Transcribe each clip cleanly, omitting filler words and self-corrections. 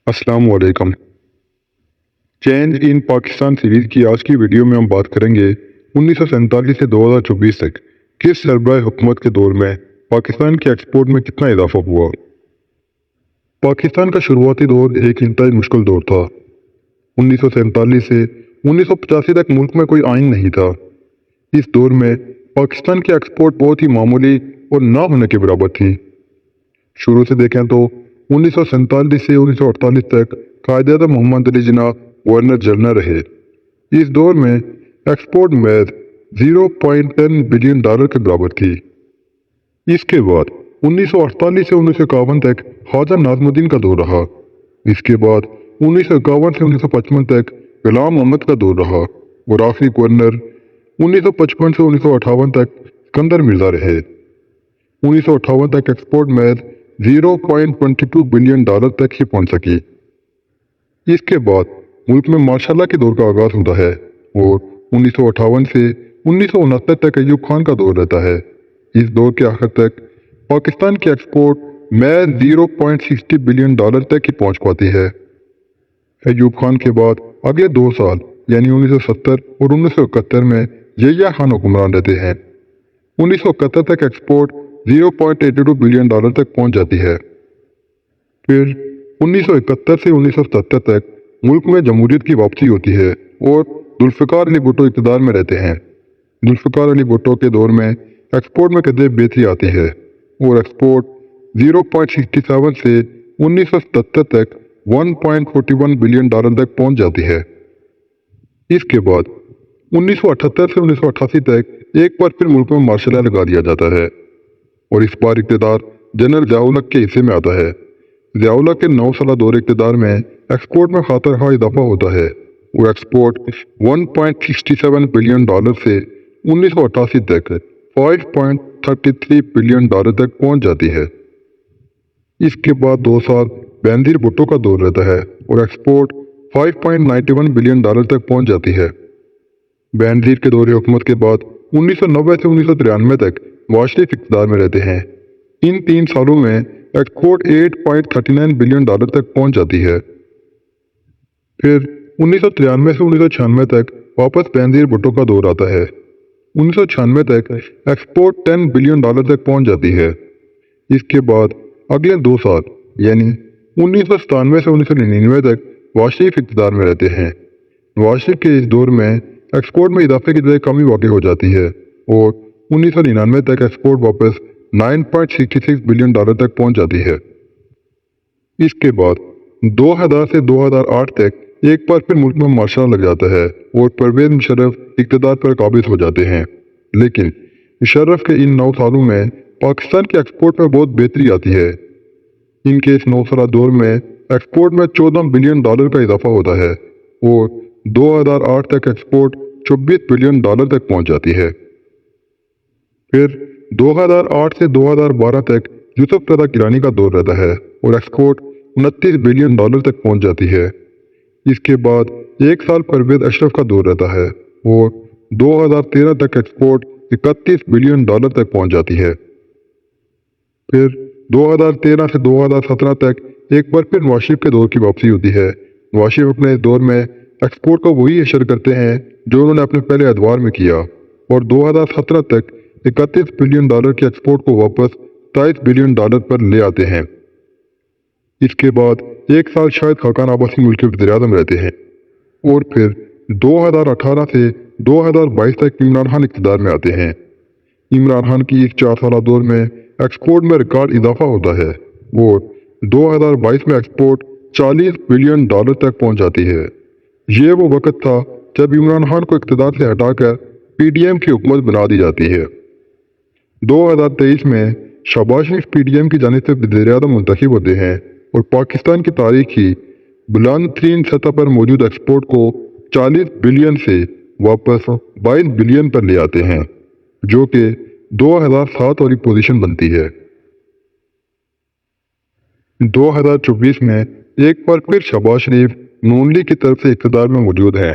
السلام علیکم۔ Change in Pakistan series کی آج کی ویڈیو میں ہم بات کریں گے 1947 سے 2024 تک کس سربراہ حکومت کے دور میں پاکستان کے ایکسپورٹ میں کتنا اضافہ ہوا۔ پاکستان کا شروعاتی دور ایک انتہائی مشکل دور تھا۔ 1947 سے 1985 تک ملک میں کوئی آئین نہیں تھا۔ اس دور میں پاکستان کی ایکسپورٹ بہت ہی معمولی اور نہ ہونے کے برابر تھی۔ شروع سے دیکھیں تو 1947 سے 1948 تک قائد اعظم محمد علی جناح گورنر جنرل رہے۔ اس دور میں ایکسپورٹ محض 0.10 بلین ڈالر کے برابر تھی۔ اس کے بعد 1948 سے 1951 تک خواجہ ناظم الدین کا دور رہا۔ اس کے بعد 1951 سے 1955 تک غلام محمد کا دور رہا اور آخری گورنر 1955 سے 1958 تک سکندر مرزا رہے۔ 1958 تک ایکسپورٹ محض 0.22 بلین ڈالر تک ہی پہنچ سکی۔ اس کے بعد ملک میں ماشاء اللہ کے دور کا آغاز ہوتا ہے اور 1958 سے 1969 تک ایوب خان کا دور رہتا ہے۔ اس دور کے آخر تک پاکستان کی ایکسپورٹ محض 0.60 بلین ڈالر تک ہی پہنچ پاتی ہے۔ ایوب خان کے بعد اگلے 2 سال یعنی 1970 اور 1971 میں یحییٰ خان حکمران رہتے ہیں۔ 1971 تک ایکسپورٹ 0.82 بلین ڈالر تک پہنچ جاتی ہے۔ پھر 1971 سے 1977 تک ملک میں جمہوریت کی واپسی ہوتی ہے اور ذوالفقار علی بھٹو اقتدار میں رہتے ہیں۔ ذوالفقار علی بھٹو کے دور میں ایکسپورٹ میں قدرے بہتری آتی ہے اور ایکسپورٹ 0.67 سے 1977 تک 1.41 بلین ڈالر تک پہنچ جاتی ہے۔ اس کے بعد 1978 سے 1988 تک ایک بار پھر ملک میں مارشل لا لگا دیا جاتا ہے اور اس بار اقتدار جنرل ضیاء الحق کے حصے میں آتا ہے۔ ضیاء الحق کے 9 سالہ دور اقتدار میں ایکسپورٹ میں خاطر خواہ اضافہ ہوتا ہے اور ایکسپورٹ 1.67 بلین ڈالر سے 1988 تک 5.33 بلین ڈالر تک پہنچ جاتی ہے۔ اس کے بعد 2 سال بینظیر بھٹو کا دور رہتا ہے اور ایکسپورٹ 5.91 بلین ڈالر تک پہنچ جاتی ہے۔ بینظیر کے دور حکومت کے بعد 1990 سے 1993 تک نواز شریف اقتدار میں رہتے ہیں۔ ان 3 سالوں میں ایکسپورٹ 8.39 بلین ڈالر تک پہنچ جاتی ہے۔ پھر 1993 سے 1996 تک واپس بینظیر بھٹو کا دور آتا ہے۔ 1996 تک ایکسپورٹ 10 بلین ڈالر تک پہنچ جاتی ہے۔ اس کے بعد اگلے 2 سال یعنی 1997 سے 1999 تک نواز شریف اقتدار میں رہتے ہیں۔ نواز شریف کے اس دور میں ایکسپورٹ میں اضافے کی جگہ کمی واقع ہو جاتی ہے اور 1999 تک ایکسپورٹ واپس 9.66 بلین ڈالر تک پہنچ جاتی ہے۔ اس کے بعد 2000 سے 2008 تک ایک بار پھر ملک میں مارشل لا لگ جاتا ہے اور پرویز مشرف اقتدار پر قابض ہو جاتے ہیں، لیکن مشرف کے ان 9 سالوں میں پاکستان کے ایکسپورٹ میں بہت بہتری آتی ہے۔ ان کے اس 9 سالہ دور میں ایکسپورٹ میں 14 بلین ڈالر کا اضافہ ہوتا ہے اور 2008 تک ایکسپورٹ 24 بلین ڈالر تک پہنچ جاتی ہے۔ پھر 2008 سے 2012 تک یوسف رضا گیلانی کا دور رہتا ہے اور ایکسپورٹ 29 بلین ڈالر تک پہنچ جاتی ہے۔ اس کے بعد 1 سال پرویز اشرف کا دور رہتا ہے اور 2013 تک ایکسپورٹ 31 بلین ڈالر تک پہنچ جاتی ہے۔ پھر 2013 سے 2017 تک ایک بار پھر نواز شریف کے دور کی واپسی ہوتی ہے۔ نواز شریف اپنے اس دور میں ایکسپورٹ کو وہی اشر کرتے ہیں جو انہوں نے اپنے پہلے ادوار میں کیا اور 2017 تک 31 بلین ڈالر کی ایکسپورٹ کو واپس 23 بلین ڈالر پر لے آتے ہیں۔ اس کے بعد 1 سال شاہد خاقان عباسی ملک کے وزیر اعظم رہتے ہیں اور پھر 2018 سے 2022 تک عمران خان اقتدار میں آتے ہیں۔ عمران خان کی اس 4 سالہ دور میں ایکسپورٹ میں ریکارڈ اضافہ ہوتا ہے اور 2022 میں ایکسپورٹ 40 بلین ڈالر تک پہنچ جاتی ہے۔ یہ وہ وقت تھا جب عمران خان کو اقتدار سے ہٹا کر پی ڈی ایم کی حکومت بنا دی جاتی ہے۔ 2023 میں شہباز شریف پی ڈی ایم کی جانب سے وزیر اعظم منتخب ہوتے ہیں اور پاکستان کی تاریخ کی بلند ترین سطح پر موجود ایکسپورٹ کو 40 بلین سے واپس 22 بلین پر لے آتے ہیں، جو کہ 2007 والی پوزیشن بنتی ہے۔ 2024 میں ایک بار پھر شہباز شریف نون لیگ کی طرف سے اقتدار میں موجود ہیں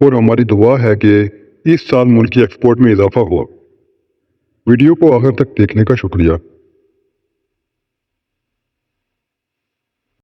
اور ہماری دعا ہے کہ اس سال ملک کی ایکسپورٹ میں اضافہ ہوا۔ ویڈیو کو آخر تک دیکھنے کا شکریہ۔